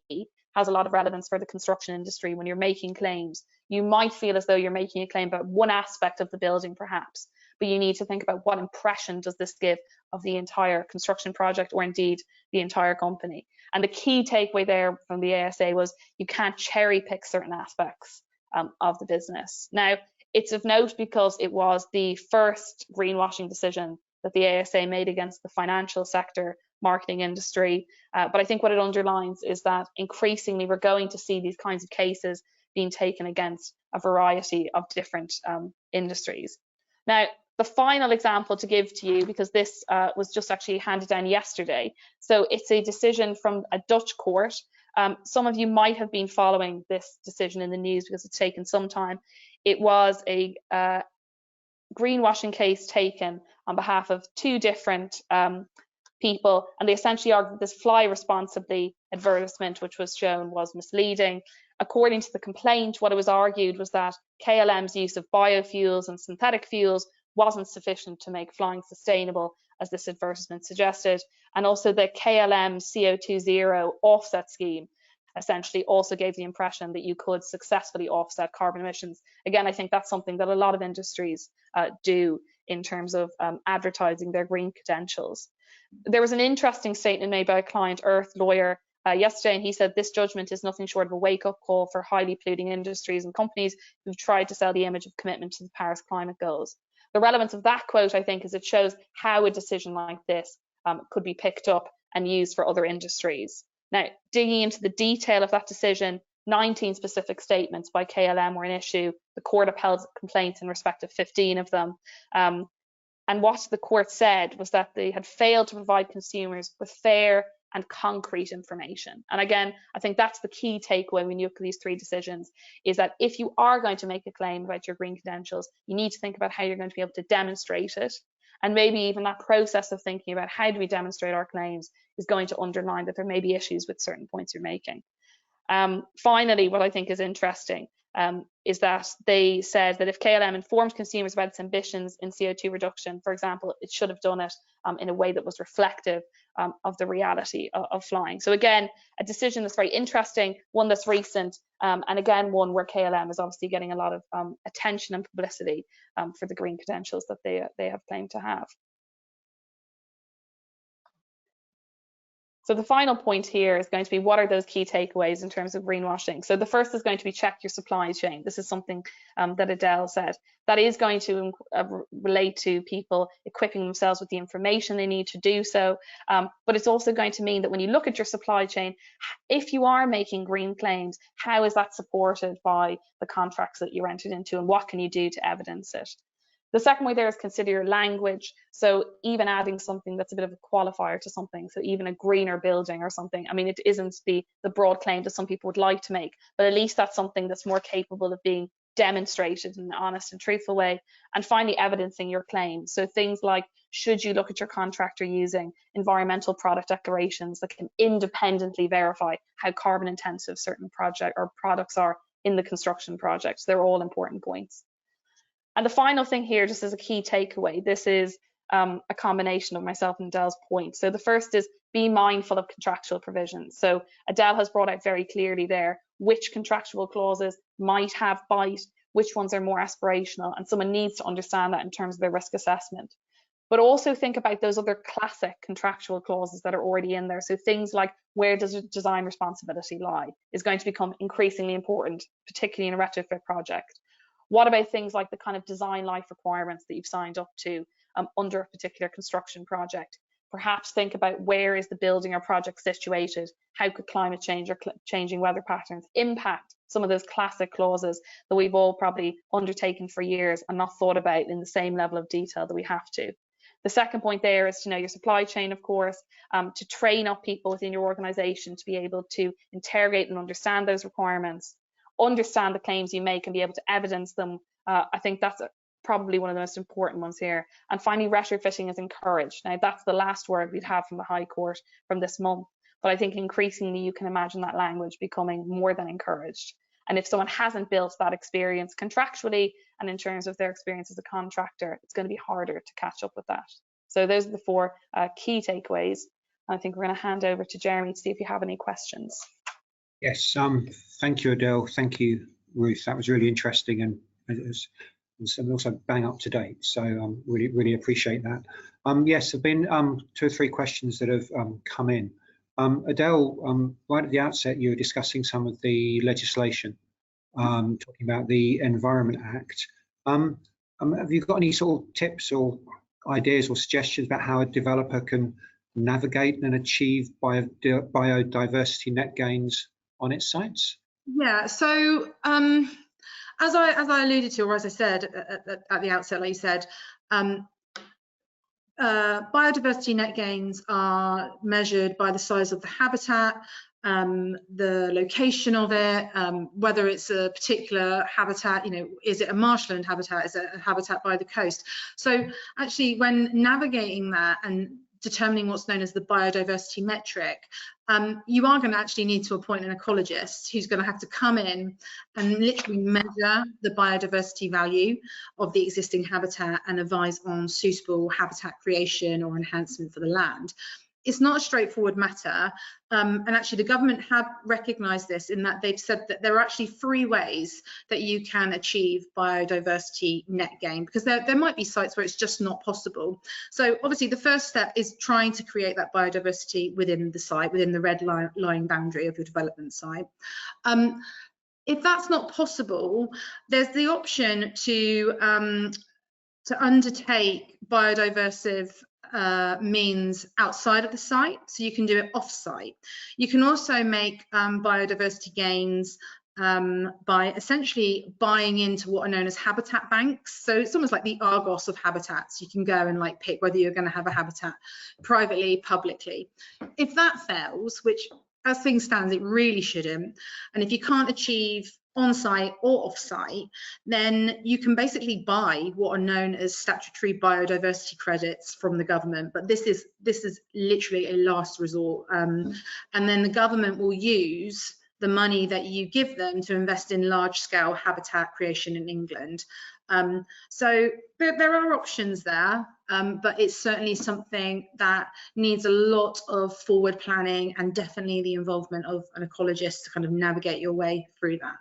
has a lot of relevance for the construction industry. When you're making claims, you might feel as though you're making a claim about one aspect of the building perhaps, but you need to think about what impression does this give of the entire construction project or indeed the entire company. And the key takeaway there from the ASA was you can't cherry pick certain aspects of the business. Now, it's of note because it was the first greenwashing decision that the ASA made against the financial sector marketing industry. But I think what it underlines is that increasingly we're going to see these kinds of cases being taken against a variety of different industries. Now, the final example to give to you, because this was just actually handed down yesterday. So it's a decision from a Dutch court. Some of you might have been following this decision in the news because it's taken some time. It was a greenwashing case taken on behalf of 2 different people, and they essentially argued this fly responsibly advertisement which was shown was misleading. According to the complaint, what it was argued was that KLM's use of biofuels and synthetic fuels wasn't sufficient to make flying sustainable, as this advertisement suggested, and also the KLM CO2 zero offset scheme essentially also gave the impression that you could successfully offset carbon emissions. Again, I think that's something that a lot of industries do in terms of advertising their green credentials. There was an interesting statement made by a client, Earth lawyer, yesterday, and he said this judgment is nothing short of a wake-up call for highly polluting industries and companies who've tried to sell the image of commitment to the Paris climate goals. The relevance of that quote, I think, is it shows how a decision like this could be picked up and used for other industries. Now, digging into the detail of that decision, 19 specific statements by KLM were in issue. The court upheld complaints in respect of 15 of them. And what the court said was that they had failed to provide consumers with fair and concrete information. And again, I think that's the key takeaway when you look at these 3 decisions, is that if you are going to make a claim about your green credentials, you need to think about how you're going to be able to demonstrate it. And maybe even that process of thinking about how do we demonstrate our claims is going to underline that there may be issues with certain points you're making. Finally, what I think is interesting is that they said that if KLM informed consumers about its ambitions in CO2 reduction, for example, it should have done it in a way that was reflective of the reality of flying. So again, a decision that's very interesting, one that's recent, and again, one where KLM is obviously getting a lot of attention and publicity for the green credentials that they have claimed to have. So the final point here is going to be, what are those key takeaways in terms of greenwashing? So the first is going to be check your supply chain. This is something that Adele said. That is going to relate to people equipping themselves with the information they need to do so. But it's also going to mean that when you look at your supply chain, if you are making green claims, how is that supported by the contracts that you're entered into, and what can you do to evidence it? The second way there is consider your language. So even adding something that's a bit of a qualifier to something, so even a greener building or something. I mean, it isn't the broad claim that some people would like to make, but at least that's something that's more capable of being demonstrated in an honest and truthful way. And finally, evidencing your claim. So things like, should you look at your contractor using environmental product declarations that can independently verify how carbon intensive certain project or products are in the construction project? They're all important points. And the final thing here, just as a key takeaway, this is a combination of myself and Adele's points. So the first is be mindful of contractual provisions. So Adele has brought out very clearly there which contractual clauses might have bite, which ones are more aspirational, and someone needs to understand that in terms of their risk assessment. But also think about those other classic contractual clauses that are already in there. So things like, where does design responsibility lie, is going to become increasingly important, particularly in a retrofit project. What about things like the kind of design life requirements that you've signed up to under a particular construction project? Perhaps think about, where is the building or project situated? How could climate change or changing weather patterns impact some of those classic clauses that we've all probably undertaken for years and not thought about in the same level of detail that we have to? The second point there is to know your supply chain, of course, to train up people within your organisation to be able to interrogate and understand those requirements, understand the claims you make and be able to evidence them. I think that's probably one of the most important ones here. And finally, retrofitting is encouraged. Now, that's the last word we'd have from the High Court from this month, but I think increasingly you can imagine that language becoming more than encouraged. And if someone hasn't built that experience contractually and in terms of their experience as a contractor, it's going to be harder to catch up with that. So those are the four key takeaways. I think we're going to hand over to Jeremy to see if you have any questions.
Yes, thank you, Adele. Thank you, Ruth. That was really interesting and also bang up to date. So really appreciate that. Yes, there have been 2 or 3 questions that have come in. Adele, right at the outset, you were discussing some of the legislation, talking about the Environment Act. Have you got any sort of tips or ideas or suggestions about how a developer can navigate and achieve biodiversity net gains on its sites?
Yeah, so as I alluded to, or as I said at the outset, like you said, biodiversity net gains are measured by the size of the habitat, the location of it, whether it's a particular habitat, is it a marshland habitat, is it a habitat by the coast? So actually, when navigating that and determining what's known as the biodiversity metric, you are going to actually need to appoint an ecologist who's going to have to come in and literally measure the biodiversity value of the existing habitat and advise on suitable habitat creation or enhancement for the land. It's not a straightforward matter, and actually the government have recognised this in that they've said that there are actually 3 ways that you can achieve biodiversity net gain, because there might be sites where it's just not possible. So obviously the first step is trying to create that biodiversity within the site, within the red line boundary of your development site. If that's not possible, there's the option to undertake biodiversive means outside of the site, so you can do it off-site. You can also make biodiversity gains by essentially buying into what are known as habitat banks. So it's almost like the Argos of habitats. You can go and pick whether you're going to have a habitat privately, publicly. If that fails, which as things stand, it really shouldn't, and if you can't achieve on-site or off-site, then you can basically buy what are known as statutory biodiversity credits from the government. But this is literally a last resort, and then the government will use the money that you give them to invest in large-scale habitat creation in England. So there are options there, but it's certainly something that needs a lot of forward planning and definitely the involvement of an ecologist to kind of navigate your way through that.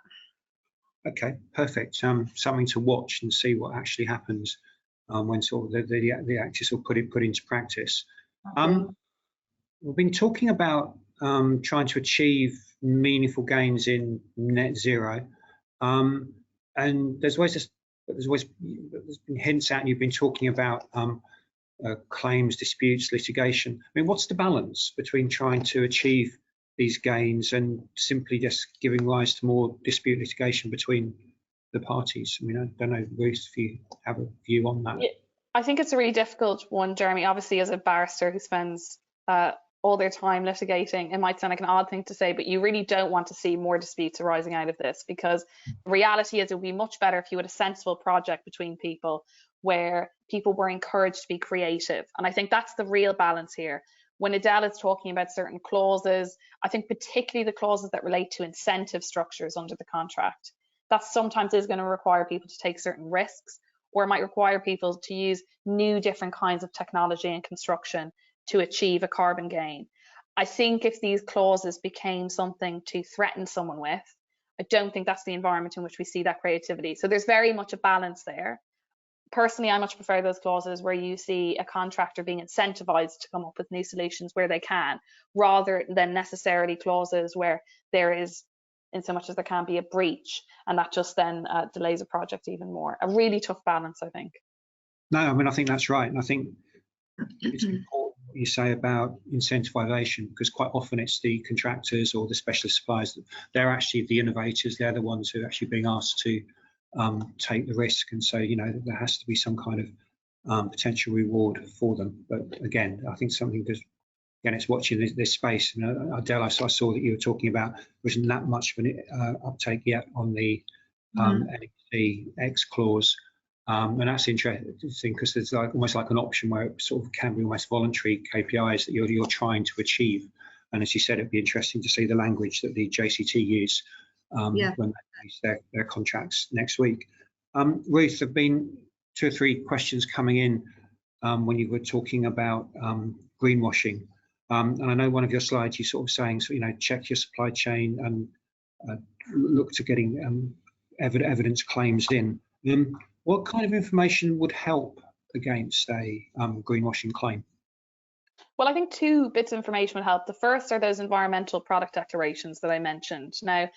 Okay, perfect. Something to watch and see what actually happens when sort of the actors will put into practice. We've been talking about trying to achieve meaningful gains in net zero, and there's been hints out, and you've been talking about claims, disputes, litigation. I mean, what's the balance between trying to achieve these gains and simply just giving rise to more dispute litigation between the parties? I mean, I don't know, Ruth, if you have a view on that.
Yeah, I think it's a really difficult one, Jeremy. Obviously, as a barrister who spends all their time litigating, it might sound like an odd thing to say, but you really don't want to see more disputes arising out of this, because the reality is it would be much better if you had a sensible project between people where people were encouraged to be creative. And I think that's the real balance here. When Adele is talking about certain clauses, I think particularly the clauses that relate to incentive structures under the contract, that sometimes is going to require people to take certain risks, or it might require people to use new different kinds of technology and construction to achieve a carbon gain. I think if these clauses became something to threaten someone with, I don't think that's the environment in which we see that creativity. So there's very much a balance there. Personally, I much prefer those clauses where you see a contractor being incentivized to come up with new solutions where they can, rather than necessarily clauses where there is, in so much as there can be, a breach, and that just then delays a project even more. A really tough balance, I think.
No, I mean, I think that's right. And I think it's important what you say about incentivization, because quite often it's the contractors or the specialist suppliers, they're actually the innovators, they're the ones who are actually being asked to take the risk, and so, you know, there has to be some kind of potential reward for them. But again, I think something that, again, it's watching this space. You know, Adele, I saw that you were talking about there wasn't that much of an uptake yet on the NEC X clause, and that's interesting because there's like almost like an option where it sort of can be almost voluntary KPIs that you're trying to achieve. And as you said, it'd be interesting to see the language that the JCT use when they release their contracts next week. Ruth, there have been 2 or 3 questions coming in when you were talking about greenwashing. And I know one of your slides, you sort of saying, so, you know, check your supply chain and look to getting evidence claims in. What kind of information would help against a greenwashing claim?
Well, I think 2 bits of information would help. The first are those environmental product declarations that I mentioned. Now,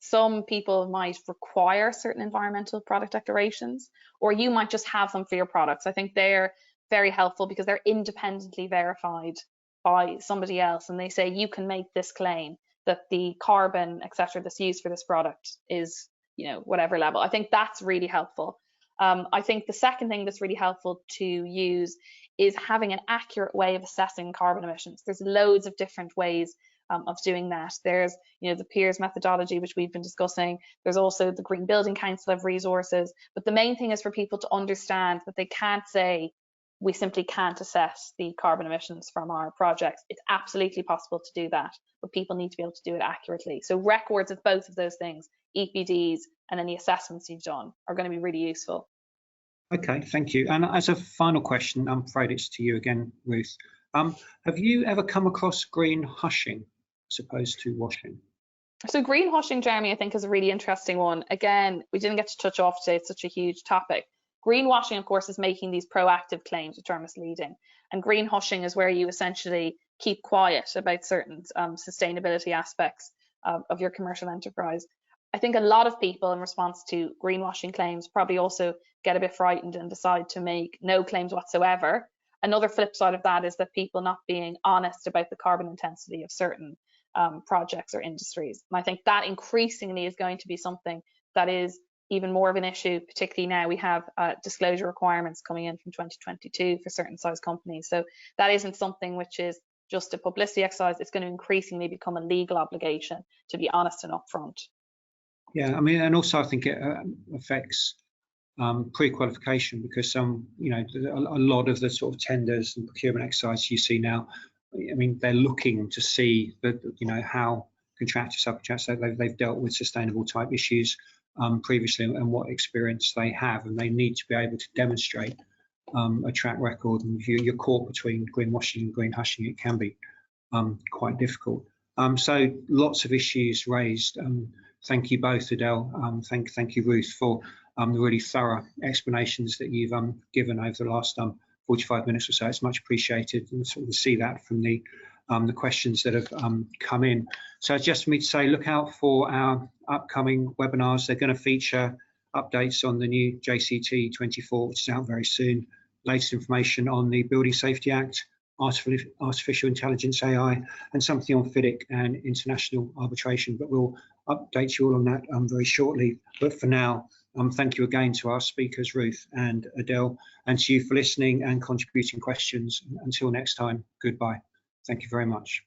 some people might require certain environmental product declarations, or you might just have them for your products. I think they're very helpful because they're independently verified by somebody else, and they say you can make this claim that the carbon, etc., that's used for this product is, you know, whatever level. I think that's really helpful. I think the second thing that's really helpful to use is having an accurate way of assessing carbon emissions. There's loads of different ways of doing that. There's, you know, the peers methodology, which we've been discussing. There's also the Green Building Council of resources. But the main thing is for people to understand that they can't say, we simply can't assess the carbon emissions from our projects. It's absolutely possible to do that, but people need to be able to do it accurately. So records of both of those things, EPDs and any assessments you've done, are going to be really useful.
Okay, thank you. And as a final question, I'm afraid it's to you again, Ruth. Have you ever come across greenwashing as opposed to washing?
So greenwashing, Jeremy, I think is a really interesting one. Again, we didn't get to touch off today. It's such a huge topic. Greenwashing, of course, is making these proactive claims which are misleading. And greenwashing is where you essentially keep quiet about certain sustainability aspects of your commercial enterprise. I think a lot of people in response to greenwashing claims probably also get a bit frightened and decide to make no claims whatsoever. Another flip side of that is that people not being honest about the carbon intensity of certain projects or industries. And I think that increasingly is going to be something that is even more of an issue, particularly now we have disclosure requirements coming in from 2022 for certain size companies. So that isn't something which is just a publicity exercise. It's going to increasingly become a legal obligation to be honest and upfront.
Yeah, I mean, and also I think it affects pre-qualification, because you know, a lot of the sort of tenders and procurement exercises you see now, I mean, they're looking to see that, you know, how contractors, subcontractors, they've dealt with sustainable type issues previously, and what experience they have, and they need to be able to demonstrate a track record. And if you're caught between greenwashing and green hushing, it can be quite difficult. So lots of issues raised. Thank you both, Adele. Thank you, Ruth, for the really thorough explanations that you've given over the last 45 minutes or so. It's much appreciated, and sort of see that from the questions that have come in. So just for me to say, look out for our upcoming webinars. They're going to feature updates on the new JCT 24, which is out very soon, latest information on the Building Safety Act, artificial intelligence, AI, and something on FIDIC and international arbitration. But we'll update you all on that very shortly. But for now, thank you again to our speakers, Ruth and Adele, and to you for listening and contributing questions. Until next time, goodbye. Thank you very much.